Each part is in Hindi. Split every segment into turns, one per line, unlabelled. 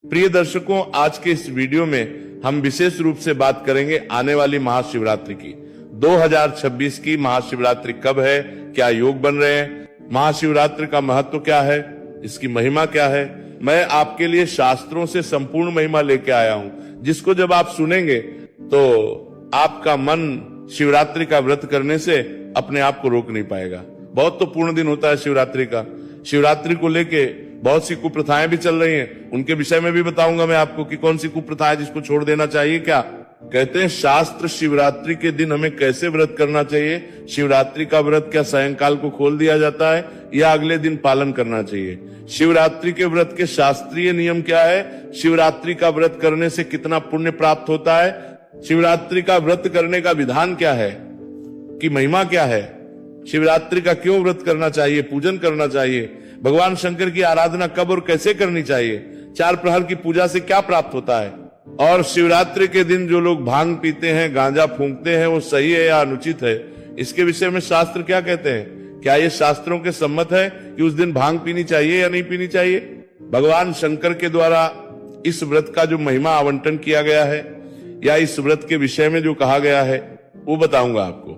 प्रिय दर्शकों, आज के इस वीडियो में हम विशेष रूप से बात करेंगे आने वाली महाशिवरात्रि की। 2026 की महाशिवरात्रि कब है, क्या योग बन रहे हैं, महाशिवरात्रि का महत्व क्या है, इसकी महिमा क्या है। मैं आपके लिए शास्त्रों से संपूर्ण महिमा लेके आया हूं, जिसको जब आप सुनेंगे तो आपका मन शिवरात्रि का व्रत करने से अपने आप को रोक नहीं पाएगा। बहुत तो पूर्ण दिन होता है शिवरात्रि का। शिवरात्रि को लेके बहुत सी कुप्रथाएं भी चल रही हैं, उनके विषय में भी बताऊंगा मैं आपको कि कौन सी कुप्रथा है जिसको छोड़ देना चाहिए। क्या कहते हैं शास्त्र, शिवरात्रि के दिन हमें कैसे व्रत करना चाहिए। शिवरात्रि का व्रत क्या सायंकाल को खोल दिया जाता है या अगले दिन पालन करना चाहिए। शिवरात्रि के व्रत के शास्त्रीय नियम क्या है, शिवरात्रि का व्रत करने से कितना पुण्य प्राप्त होता है, शिवरात्रि का व्रत करने का विधान क्या है, कि महिमा क्या है, शिवरात्रि का क्यों व्रत करना चाहिए, पूजन करना चाहिए, भगवान शंकर की आराधना कब और कैसे करनी चाहिए, 4 प्रहर की पूजा से क्या प्राप्त होता है, और शिवरात्रि के दिन जो लोग भांग पीते हैं, गांजा फूंकते हैं, वो सही है या अनुचित है, इसके विषय में शास्त्र क्या कहते हैं। क्या ये शास्त्रों के सम्मत है कि उस दिन भांग पीनी चाहिए या नहीं पीनी चाहिए। भगवान शंकर के द्वारा इस व्रत का जो महिमा आवंटन किया गया है या इस व्रत के विषय में जो कहा गया है वो बताऊंगा आपको।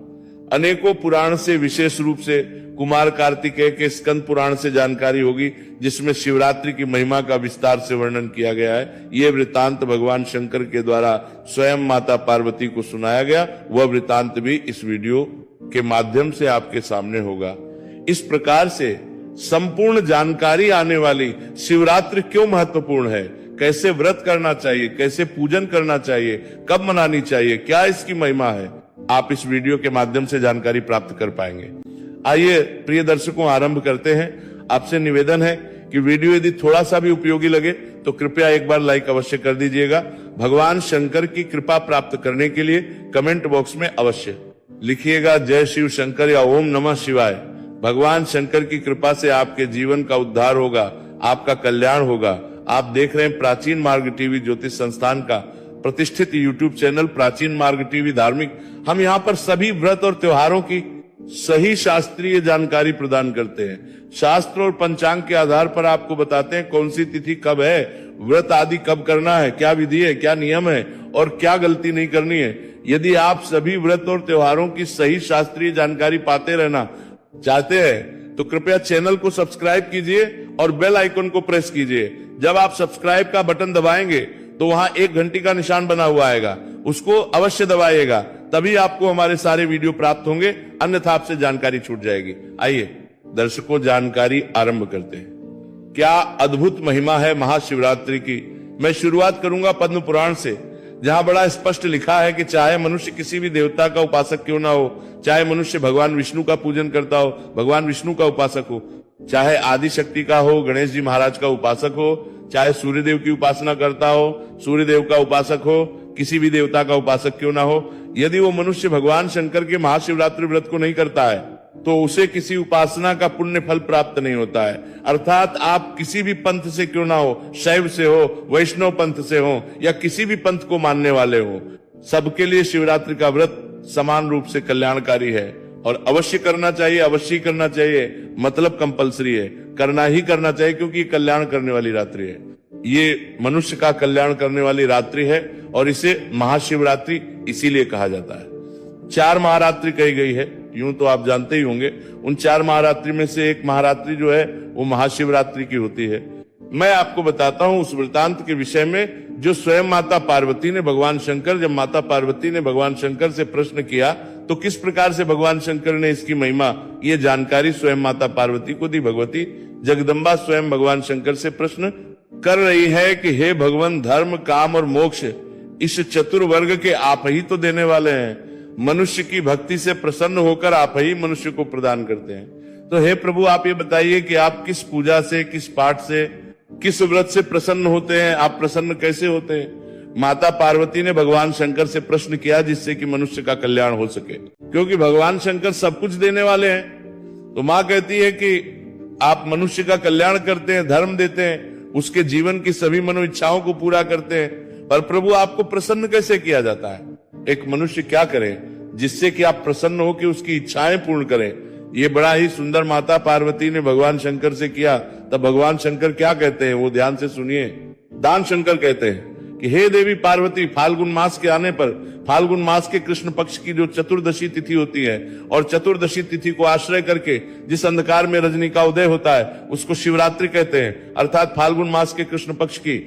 अनेकों पुराण से, विशेष रूप से कुमार कार्तिकेय के स्कंद पुराण से जानकारी होगी, जिसमें शिवरात्रि की महिमा का विस्तार से वर्णन किया गया है। ये वृतांत भगवान शंकर के द्वारा स्वयं माता पार्वती को सुनाया गया, वह वृतांत भी इस वीडियो के माध्यम से आपके सामने होगा। इस प्रकार से संपूर्ण जानकारी आने वाली शिवरात्रि क्यों महत्वपूर्ण है, कैसे व्रत करना चाहिए, कैसे पूजन करना चाहिए, कब मनानी चाहिए, क्या इसकी महिमा है, आप इस वीडियो के माध्यम से जानकारी प्राप्त कर पाएंगे। आइए प्रिय दर्शकों, आरंभ करते हैं। आपसे निवेदन है कि वीडियो यदि थोड़ा सा भी उपयोगी लगे तो कृपया एक बार लाइक अवश्य कर दीजिएगा। भगवान शंकर की कृपा प्राप्त करने के लिए कमेंट बॉक्स में अवश्य लिखिएगा जय शिव शंकर या ओम नमः शिवाय। भगवान शंकर की कृपा से आपके जीवन का उद्धार होगा, आपका कल्याण होगा। आप देख रहे हैं प्राचीन मार्ग टीवी ज्योतिष संस्थान का प्रतिष्ठित यूट्यूब चैनल प्राचीन मार्ग टीवी धार्मिक। हम यहाँ पर सभी व्रत और त्योहारों की सही शास्त्रीय जानकारी प्रदान करते हैं। शास्त्र और पंचांग के आधार पर आपको बताते हैं कौन सी तिथि कब है, व्रत आदि कब करना है, क्या विधि है, क्या नियम है और क्या गलती नहीं करनी है। यदि आप सभी व्रत और त्योहारों की सही शास्त्रीय जानकारी पाते रहना चाहते हैं तो कृपया चैनल को सब्सक्राइब कीजिए और बेल आइकन को प्रेस कीजिए। जब आप सब्सक्राइब का बटन दबाएंगे तो वहां 1 घंटी का निशान बना हुआ आएगा, उसको अवश्य दबाइएगा, तभी आपको हमारे सारे वीडियो प्राप्त होंगे, अन्यथा आपसे जानकारी छूट जाएगी। आइए दर्शकों, जानकारी आरंभ करते हैं। क्या अद्भुत महिमा है महाशिवरात्रि की। मैं शुरुआत करूंगा पद्म पुराण से, जहां बड़ा स्पष्ट लिखा है कि चाहे मनुष्य किसी भी देवता का उपासक क्यों ना हो, चाहे मनुष्य भगवान विष्णु का पूजन करता हो, भगवान विष्णु का उपासक हो, चाहे आदि शक्ति का हो, गणेश जी महाराज का उपासक हो, चाहे सूर्यदेव की उपासना करता हो, सूर्यदेव का उपासक हो, किसी भी देवता का उपासक क्यों ना हो, यदि वो मनुष्य भगवान शंकर के महाशिवरात्रि व्रत को नहीं करता है तो उसे किसी उपासना का पुण्य फल प्राप्त नहीं होता है। अर्थात आप किसी भी पंथ से क्यों ना हो, शैव से हो, वैष्णव पंथ से हो या किसी भी पंथ को मानने वाले हो, सबके लिए शिवरात्रि का व्रत समान रूप से कल्याणकारी है और अवश्य करना चाहिए, अवश्य करना चाहिए, मतलब कंपलसरी है, करना ही करना चाहिए, क्योंकि ये कल्याण करने वाली रात्रि है। ये मनुष्य का कल्याण करने वाली रात्रि है और इसे महाशिवरात्रि इसीलिए कहा जाता है। 4 महारात्रि कही गई है, यूं तो आप जानते ही होंगे। उन 4 महारात्रि में से एक महारात्रि जो है वो महाशिवरात्रि की होती है। मैं आपको बताता हूं उस वृतांत के विषय में जो स्वयं माता पार्वती ने, भगवान शंकर, जब माता पार्वती ने भगवान शंकर से प्रश्न किया तो किस प्रकार से भगवान शंकर ने इसकी महिमा, ये जानकारी स्वयं माता पार्वती को दी। भगवती जगदम्बा स्वयं भगवान शंकर से प्रश्न कर रही है कि हे भगवान, धर्म, काम और मोक्ष इस चतुर्वर्ग के आप ही तो देने वाले हैं। मनुष्य की भक्ति से प्रसन्न होकर आप ही मनुष्य को प्रदान करते हैं। तो हे प्रभु, आप ये बताइए कि आप किस पूजा से, किस पाठ से, किस व्रत से प्रसन्न होते हैं, आप प्रसन्न कैसे होते हैं। माता पार्वती ने भगवान शंकर से प्रश्न किया जिससे कि मनुष्य का कल्याण हो सके, क्योंकि भगवान शंकर सब कुछ देने वाले हैं। तो माँ कहती है कि आप मनुष्य का कल्याण करते हैं, धर्म देते हैं, उसके जीवन की सभी मनो इच्छाओं को पूरा करते हैं, पर प्रभु आपको प्रसन्न कैसे किया जाता है। एक मनुष्य क्या करे जिससे कि आप प्रसन्न हो कि उसकी इच्छाएं पूर्ण करें। ये बड़ा ही सुंदर माता पार्वती ने भगवान शंकर से किया। तब भगवान शंकर क्या कहते हैं वो ध्यान से सुनिए। दान शंकर कहते हैं कि हे देवी पार्वती, फाल्गुन मास के आने पर, फाल्गुन मास के कृष्ण पक्ष की जो चतुर्दशी तिथि होती है, और चतुर्दशी तिथि को आश्रय करके जिस अंधकार में रजनी का उदय होता है उसको शिवरात्रि कहते हैं। अर्थात फाल्गुन मास के कृष्ण पक्ष की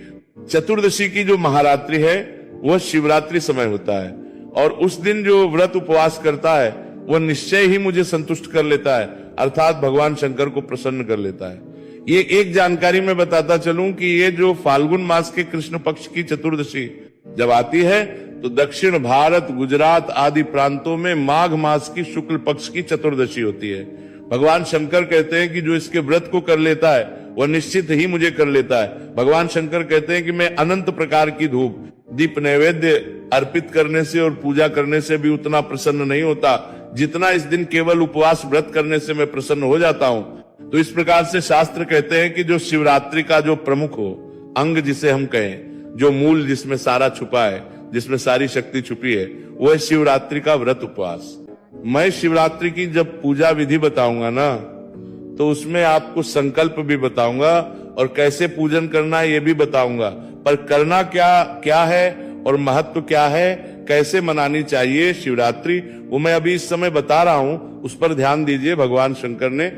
चतुर्दशी की जो महारात्रि है वह शिवरात्रि समय होता है। और उस दिन जो व्रत उपवास करता है वह निश्चय ही मुझे संतुष्ट कर लेता है, अर्थात भगवान शंकर को प्रसन्न कर लेता है। ये एक जानकारी मैं बताता चलूं कि ये जो फाल्गुन मास के कृष्ण पक्ष की चतुर्दशी जब आती है तो दक्षिण भारत, गुजरात आदि प्रांतों में माघ मास की शुक्ल पक्ष की चतुर्दशी होती है। भगवान शंकर कहते हैं कि जो इसके व्रत को कर लेता है वह निश्चित ही मुझे कर लेता है। भगवान शंकर कहते हैं कि मैं अनंत प्रकार की धूप, दीप, नैवेद्य अर्पित करने से और पूजा करने से भी उतना प्रसन्न नहीं होता जितना इस दिन केवल उपवास व्रत करने से मैं प्रसन्न हो जाता हूं। तो इस प्रकार से शास्त्र कहते हैं कि जो शिवरात्रि का जो प्रमुख हो अंग, जिसे हम कहें, जो मूल जिसमें सारा छुपा है, जिसमें सारी शक्ति छुपी है, वो है शिवरात्रि का व्रत उपवास। मैं शिवरात्रि की जब पूजा विधि बताऊंगा ना तो उसमें आपको संकल्प भी बताऊंगा और कैसे पूजन करना है ये भी बताऊंगा, पर करना क्या है और महत्व क्या है, कैसे मनानी चाहिए शिवरात्रि, वो मैं अभी इस समय बता रहा हूं, उस पर ध्यान दीजिए। भगवान शंकर ने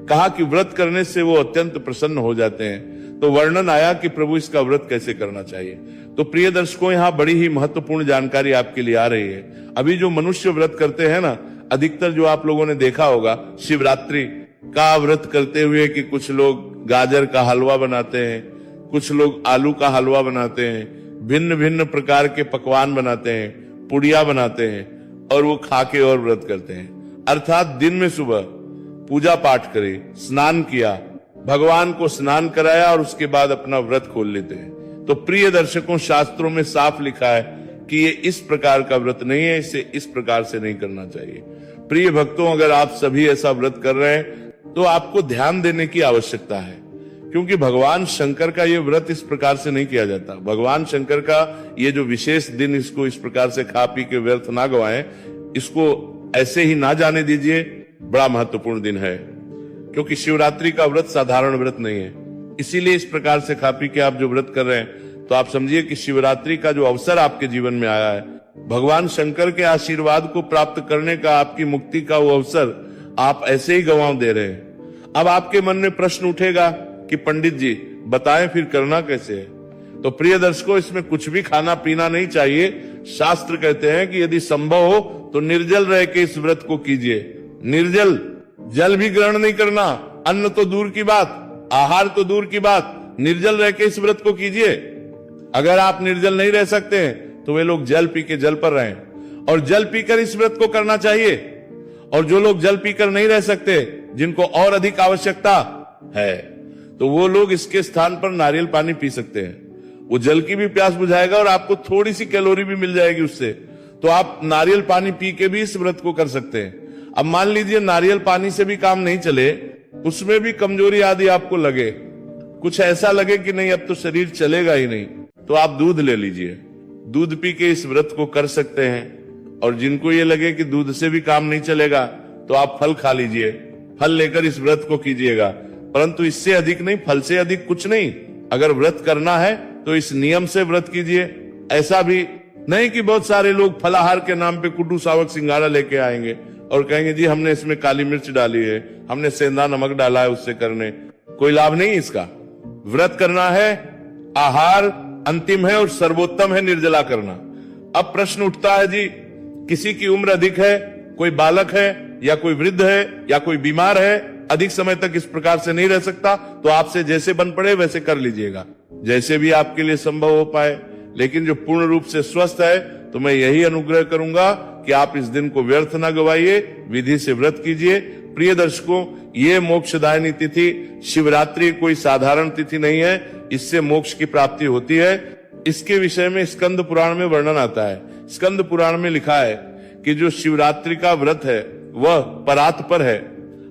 कहा कि व्रत करने से वो अत्यंत प्रसन्न हो जाते हैं, तो वर्णन आया कि प्रभु इसका व्रत कैसे करना चाहिए। तो प्रिय दर्शकों, यहाँ बड़ी ही महत्वपूर्ण जानकारी आपके लिए आ रही है। अभी जो मनुष्य व्रत करते हैं ना, अधिकतर जो आप लोगों ने देखा होगा शिवरात्रि का व्रत करते हुए कि कुछ लोग गाजर का हलवा बनाते हैं, कुछ लोग आलू का हलवा बनाते हैं, भिन्न भिन्न प्रकार के पकवान बनाते हैं, पुड़िया बनाते हैं और वो खा के और व्रत करते हैं। अर्थात दिन में सुबह पूजा पाठ करे, स्नान किया, भगवान को स्नान कराया और उसके बाद अपना व्रत खोल लेते हैं। तो प्रिय दर्शकों, शास्त्रों में साफ लिखा है कि ये इस प्रकार का व्रत नहीं है, इसे इस प्रकार से नहीं करना चाहिए। प्रिय भक्तों, अगर आप सभी ऐसा व्रत कर रहे हैं तो आपको ध्यान देने की आवश्यकता है, क्योंकि भगवान शंकर का ये व्रत इस प्रकार से नहीं किया जाता। भगवान शंकर का ये जो विशेष दिन, इसको इस प्रकार से खा पी के व्यर्थ ना गवाएं, इसको ऐसे ही ना जाने दीजिए। बड़ा महत्वपूर्ण दिन है, क्योंकि शिवरात्रि का व्रत साधारण व्रत नहीं है। इसीलिए इस प्रकार से खा पी के आप जो व्रत कर रहे हैं, तो आप समझिए कि शिवरात्रि का जो अवसर आपके जीवन में आया है, भगवान शंकर के आशीर्वाद को प्राप्त करने का, आपकी मुक्ति का वो अवसर आप ऐसे ही गंवा दे रहे हैं। अब आपके मन में प्रश्न उठेगा कि पंडित जी बताएं फिर करना कैसे है। तो प्रिय दर्शकों, इसमें कुछ भी खाना पीना नहीं चाहिए। शास्त्र कहते हैं कि यदि संभव हो तो निर्जल रह के इस व्रत को कीजिए। निर्जल, जल भी ग्रहण नहीं करना, अन्न तो दूर की बात, आहार तो दूर की बात, निर्जल रह के इस व्रत को कीजिए। अगर आप निर्जल नहीं रह सकते हैं तो वे लोग जल पी के जल पर रहें, और जल पीकर इस व्रत को करना चाहिए। और जो लोग जल पीकर नहीं रह सकते, जिनको और अधिक आवश्यकता है, तो वो लोग इसके स्थान पर नारियल पानी पी सकते हैं। वो जल की भी प्यास बुझाएगा और आपको थोड़ी सी कैलोरी भी मिल जाएगी उससे। तो आप नारियल पानी पी के भी इस व्रत को कर सकते हैं। अब मान लीजिए नारियल पानी से भी काम नहीं चले, उसमें भी कमजोरी आदि आपको लगे, कुछ ऐसा लगे कि नहीं अब तो शरीर चलेगा ही नहीं, तो आप दूध ले लीजिए। दूध पी के इस व्रत को कर सकते हैं। और जिनको ये लगे कि दूध से भी काम नहीं चलेगा, तो आप फल खा लीजिए, फल लेकर इस व्रत को कीजिएगा। परंतु इससे अधिक नहीं, फल से अधिक कुछ नहीं। अगर व्रत करना है तो इस नियम से व्रत कीजिए। ऐसा भी नहीं कि बहुत सारे लोग फलाहार के नाम पे कुटू सावक सिंगारा लेके आएंगे और कहेंगे जी हमने इसमें काली मिर्च डाली है, हमने सेंधा नमक डाला है, उससे करने कोई लाभ नहीं इसका। व्रत करना है, आहार अंतिम है और सर्वोत्तम है निर्जला करना। अब प्रश्न उठता है जी, किसी की उम्र अधिक है, कोई बालक है या कोई वृद्ध है या कोई बीमार है, अधिक समय तक इस प्रकार से नहीं रह सकता, तो आपसे जैसे बन पड़े वैसे कर लीजिएगा, जैसे भी आपके लिए संभव हो पाए। लेकिन जो पूर्ण रूप से स्वस्थ है, तो मैं यही अनुग्रह करूंगा कि आप इस दिन को व्यर्थ न गवाइए, विधि से व्रत कीजिए। प्रिय दर्शकों, ये मोक्षदायिनी तिथि शिवरात्रि कोई साधारण तिथि नहीं है, इससे मोक्ष की प्राप्ति होती है। इसके विषय में स्कंद पुराण में वर्णन आता है। स्कंद पुराण में लिखा है कि जो शिवरात्रि का व्रत है वह परात्पर है,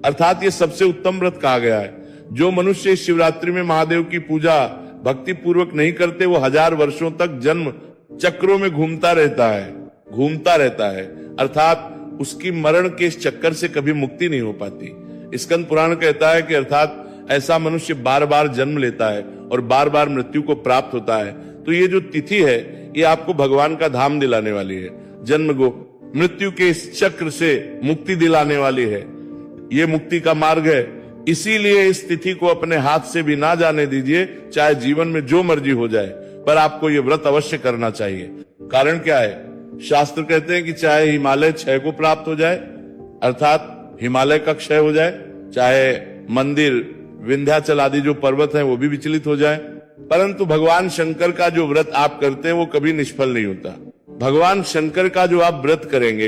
अर्थात ये सबसे उत्तम व्रत कहा गया है। जो मनुष्य इस शिवरात्रि में महादेव की पूजा भक्ति पूर्वक नहीं करते, वो 1000 वर्षों तक जन्म चक्रों में घूमता रहता है, अर्थात उसकी मरण के इस चक्कर से कभी मुक्ति नहीं हो पाती। स्कंद पुराण कहता है कि अर्थात ऐसा मनुष्य बार बार जन्म लेता है और बार बार मृत्यु को प्राप्त होता है। तो ये जो तिथि है ये आपको भगवान का धाम दिलाने वाली है, जन्म गो मृत्यु के इस चक्र से मुक्ति दिलाने वाली है, ये मुक्ति का मार्ग है। इसीलिए इस तिथि को अपने हाथ से भी ना जाने दीजिए, चाहे जीवन में जो मर्जी हो जाए, पर आपको ये व्रत अवश्य करना चाहिए। कारण क्या है? शास्त्र कहते हैं कि चाहे हिमालय क्षय को प्राप्त हो जाए, अर्थात हिमालय का क्षय हो जाए, चाहे मंदिर विंध्याचल आदि जो पर्वत हैं वो भी विचलित हो जाए, परंतु भगवान शंकर का जो व्रत आप करते हैं वो कभी निष्फल नहीं होता। भगवान शंकर का जो आप व्रत करेंगे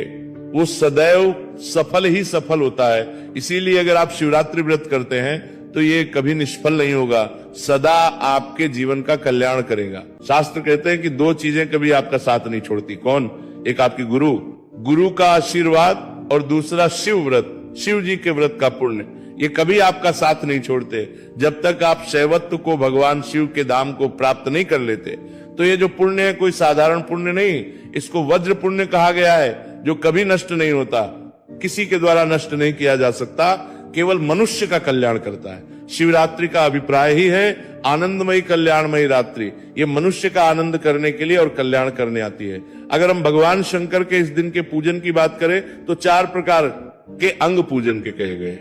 वो सदैव सफल ही सफल होता है। इसीलिए अगर आप शिवरात्रि व्रत करते हैं तो ये कभी निष्फल नहीं होगा, सदा आपके जीवन का कल्याण करेगा। शास्त्र कहते हैं कि दो चीजें कभी आपका साथ नहीं छोड़ती। कौन? एक आपकी गुरु का आशीर्वाद और दूसरा शिव व्रत, शिव जी के व्रत का पुण्य। ये कभी आपका साथ नहीं छोड़ते। जब तक आप शैवत्व को, भगवान शिव के धाम को प्राप्त नहीं कर लेते, तो ये जो पुण्य है कोई साधारण पुण्य नहीं, इसको वज्र पुण्य कहा गया है, जो कभी नष्ट नहीं होता, किसी के द्वारा नष्ट नहीं किया जा सकता, केवल मनुष्य का कल्याण करता है। शिवरात्रि का अभिप्राय ही है आनंदमयी कल्याणमयी रात्रि। ये मनुष्य का आनंद करने के लिए और कल्याण करने आती है। अगर हम भगवान शंकर के इस दिन के पूजन की बात करें तो 4 प्रकार के अंग पूजन के कहे गए।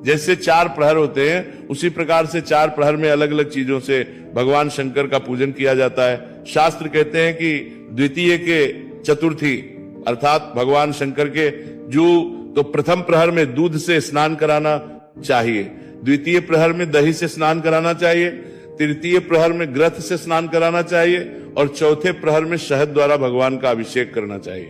जैसे 4 प्रहर होते हैं, उसी प्रकार से 4 प्रहर में अलग अलग चीजों से भगवान शंकर का पूजन किया जाता है। शास्त्र कहते हैं कि द्वितीय के चतुर्थी अर्थात भगवान शंकर के तो प्रथम प्रहर में दूध से स्नान कराना चाहिए, द्वितीय प्रहर में दही से स्नान कराना चाहिए, तृतीय प्रहर में ग्रथ से स्नान कराना चाहिए और चौथे प्रहर में शहद द्वारा भगवान का अभिषेक करना चाहिए।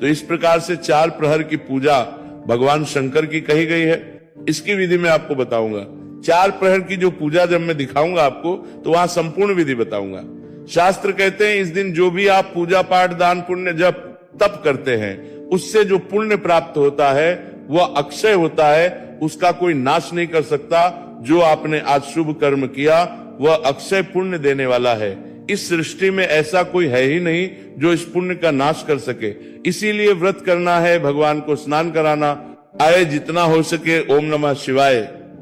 तो इस प्रकार से 4 प्रहर की पूजा भगवान शंकर की कही गई है। इसकी विधि मैं आपको बताऊंगा। 4 प्रहर की जो पूजा जब मैं दिखाऊंगा आपको तो वहां संपूर्ण विधि बताऊंगा। शास्त्र कहते हैं इस दिन जो भी आप पूजा पाठ दान पुण्य जप तप करते हैं, उससे जो पुण्य प्राप्त होता है वह अक्षय होता है, उसका कोई नाश नहीं कर सकता। जो आपने आज शुभ कर्म किया वह अक्षय पुण्य देने वाला है। इस सृष्टि में ऐसा कोई है ही नहीं जो इस पुण्य का नाश कर सके। इसीलिए व्रत करना है, भगवान को स्नान कराना आए, जितना हो सके ओम नमः शिवाय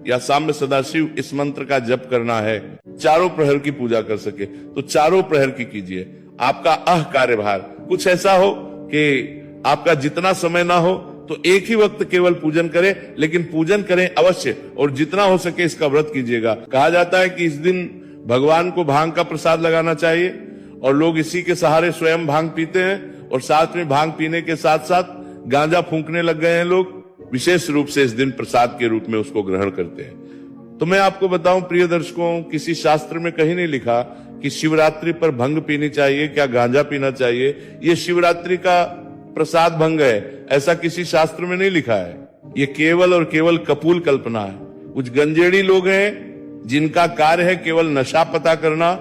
या साम्य सदाशिव इस मंत्र का जप करना है, चारों प्रहर की पूजा कर सके तो चारों प्रहर की कीजिए। आपका कार्यभार कुछ ऐसा हो कि आपका जितना समय ना हो तो एक ही वक्त केवल पूजन करें, लेकिन पूजन करें अवश्य और जितना हो सके इसका व्रत कीजिएगा। कहा जाता है कि इस दिन भगवान को भांग का प्रसाद लगाना चाहिए और लोग इसी के सहारे स्वयं भांग पीते हैं और साथ में भांग पीने के साथ साथ गांजा फूंकने लग गए हैं लोग। विशेष रूप से इस दिन प्रसाद के रूप में उसको ग्रहण करते हैं। तो मैं आपको बताऊं प्रिय दर्शकों, किसी शास्त्र में कहीं नहीं लिखा कि शिवरात्रि पर भंग पीनी चाहिए, क्या गांजा पीना चाहिए। ये शिवरात्रि का प्रसाद भंग है, ऐसा किसी शास्त्र में नहीं लिखा है। ये केवल और केवल कपूल कल्पना है। कुछ गंजेड़ी लोग हैं जिनका कार्य है केवल नशा पता करना,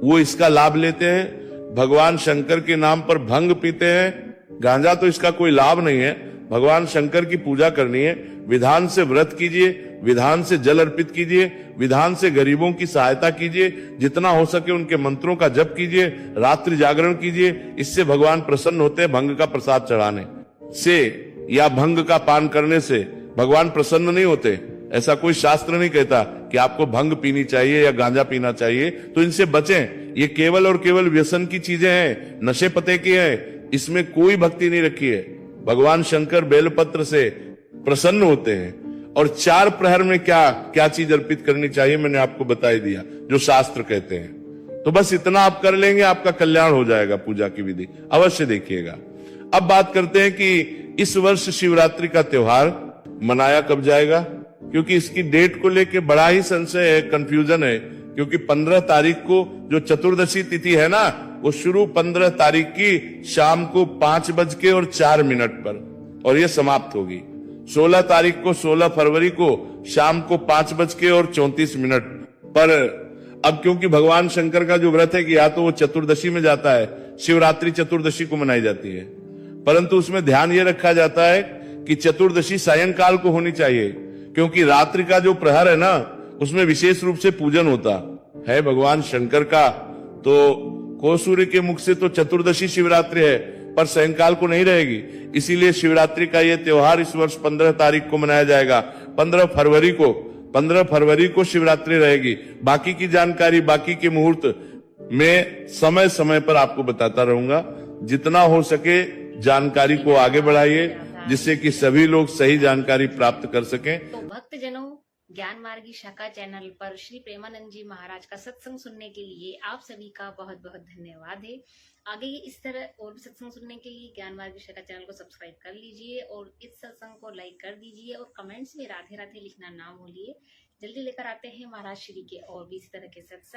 वो इसका लाभ लेते हैं, भगवान शंकर के नाम पर भंग पीते हैं। गांजा तो इसका कोई लाभ नहीं है। भगवान शंकर की पूजा करनी है, विधान से व्रत कीजिए, विधान से जल अर्पित कीजिए, विधान से गरीबों की सहायता कीजिए, जितना हो सके उनके मंत्रों का जप कीजिए, रात्रि जागरण कीजिए। इससे भगवान प्रसन्न होते हैं। भंग का प्रसाद चढ़ाने से या भंग का पान करने से भगवान प्रसन्न नहीं होते। ऐसा कोई शास्त्र नहीं कहता कि आपको भंग पीनी चाहिए या गांजा पीना चाहिए, तो इनसे बचें। ये केवल और केवल व्यसन की चीजें हैं, नशे पते की हैं, इसमें कोई भक्ति नहीं रखी है। भगवान शंकर बेलपत्र से प्रसन्न होते हैं। और 4 प्रहर में क्या क्या चीज अर्पित करनी चाहिए मैंने आपको बता ही दिया, जो शास्त्र कहते हैं। तो बस इतना आप कर लेंगे, आपका कल्याण हो जाएगा। पूजा की विधि अवश्य देखिएगा। अब बात करते हैं कि इस वर्ष शिवरात्रि का त्योहार मनाया कब जाएगा, क्योंकि इसकी डेट को लेके बड़ा ही संशय है, कंफ्यूजन है। क्योंकि 15 तारीख को जो चतुर्दशी तिथि है ना, वो शुरू 15 तारीख की शाम को 5:04 पर और ये समाप्त होगी 16 तारीख को, 16 फरवरी को शाम को 5:34 पर। अब क्योंकि भगवान शंकर का जो व्रत है कि या तो वो चतुर्दशी में जाता है, शिवरात्रि चतुर्दशी को मनाई जाती है, परंतु उसमें ध्यान ये रखा जाता है कि चतुर्दशी सायंकाल को होनी चाहिए, क्योंकि रात्रि का जो प्रहर है ना उसमें विशेष रूप से पूजन होता है भगवान शंकर का। तो कोसूर्य के मुख से तो चतुर्दशी शिवरात्रि है, पर सायंकाल को नहीं रहेगी। इसीलिए शिवरात्रि का ये त्योहार इस वर्ष 15 तारीख को मनाया जाएगा। 15 फरवरी को 15 फरवरी को शिवरात्रि रहेगी। बाकी की जानकारी, बाकी के मुहूर्त मैं समय समय पर आपको बताता रहूंगा। जितना हो सके जानकारी को आगे बढ़ाइए, जिससे कि सभी लोग सही जानकारी प्राप्त कर सकें।
तो भक्तजनों, ज्ञान मार्गी शाखा चैनल पर श्री प्रेमानंद जी महाराज का सत्संग सुनने के लिए आप सभी का बहुत बहुत धन्यवाद है। आगे इस तरह और सत्संग सुनने के लिए ज्ञान मार्गी शाखा चैनल को सब्सक्राइब कर लीजिए और इस सत्संग को लाइक कर दीजिए और कमेंट्स में राधे राधे लिखना ना भूलिए। जल्दी लेकर आते हैं महाराज श्री के और भी इसी तरह के सत्संग।